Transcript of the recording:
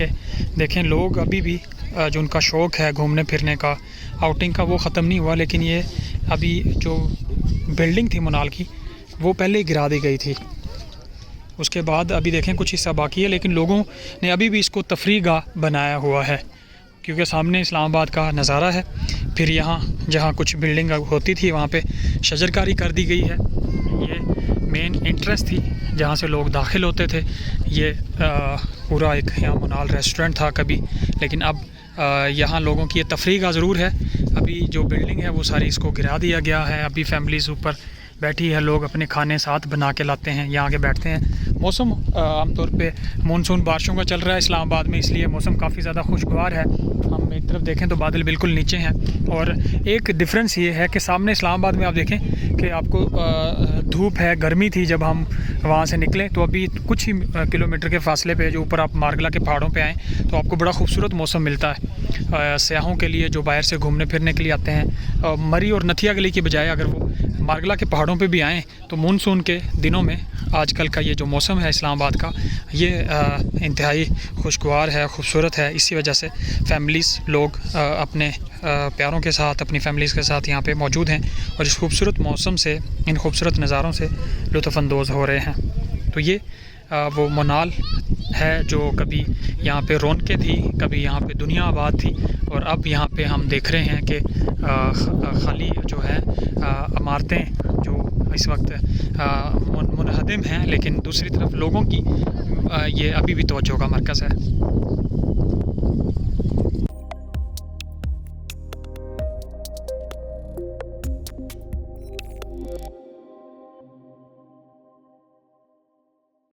के देखें लोग अभी भी जो उनका शौक़ है घूमने फिरने का, आउटिंग का, वो ख़त्म नहीं हुआ। लेकिन ये अभी जो बिल्डिंग थी मुनाल की वो पहले ही गिरा दी गई थी। उसके बाद अभी देखें कुछ हिस्सा बाकी है, लेकिन लोगों ने अभी भी इसको तफरीगाह बनाया हुआ है, क्योंकि सामने इस्लामाबाद का नज़ारा है। फिर यहाँ जहाँ कुछ बिल्डिंग होती थी वहाँ पे शजरकारी कर दी गई है। ये मेन इंट्रेंस थी जहाँ से लोग दाखिल होते थे। ये पूरा एक यहाँ मुनाल रेस्टोरेंट था कभी, लेकिन अब यहाँ लोगों की ये तफरीगाह ज़रूर है। अभी जो बिल्डिंग है वो सारी इसको गिरा दिया गया है। अभी फैमिलीज़ ऊपर बैठी है, लोग अपने खाने साथ बना के लाते हैं, यहाँ आके बैठते हैं। मौसम आमतौर पे मानसून बारिशों का चल रहा है इस्लामाबाद में, इसलिए मौसम काफ़ी ज़्यादा खुशगवार है। हम एक तरफ देखें तो बादल बिल्कुल नीचे हैं। और एक डिफरेंस ये है कि सामने इस्लामाबाद में आप देखें कि आपको धूप है, गर्मी थी जब हम वहाँ से निकले, तो अभी कुछ ही किलोमीटर के फासले पे जो ऊपर आप मार्गला के पहाड़ों पे आएँ तो आपको बड़ा खूबसूरत मौसम मिलता है सयाहों के लिए जो बाहर से घूमने फिरने के लिए आते हैं। मरी और नथिया गली के बजाय अगर वो मार्गला के पहाड़ों पे भी आएँ तो मानसून के दिनों में आजकल का ये जो मौसम है इस्लामाबाद का, ये इंतहाई खुशगवार है, खूबसूरत है। इसी वजह से फैमिलीज़ लोग अपने प्यारों के साथ, अपनी फैमिलीज़ के साथ यहाँ पे मौजूद हैं और इस खूबसूरत मौसम से, इन खूबसूरत नज़ारों से लुत्फ़अंदोज़ हो रहे हैं। तो ये वो मुनाल है जो कभी यहाँ पे रौनकें थी, कभी यहाँ पे दुनिया आबाद थी, और अब यहाँ पे हम देख रहे हैं कि खाली जो है इमारतें जो इस वक्त मुनहदम हैं, लेकिन दूसरी तरफ लोगों की ये अभी भी तवज्जो का मरकज़ है।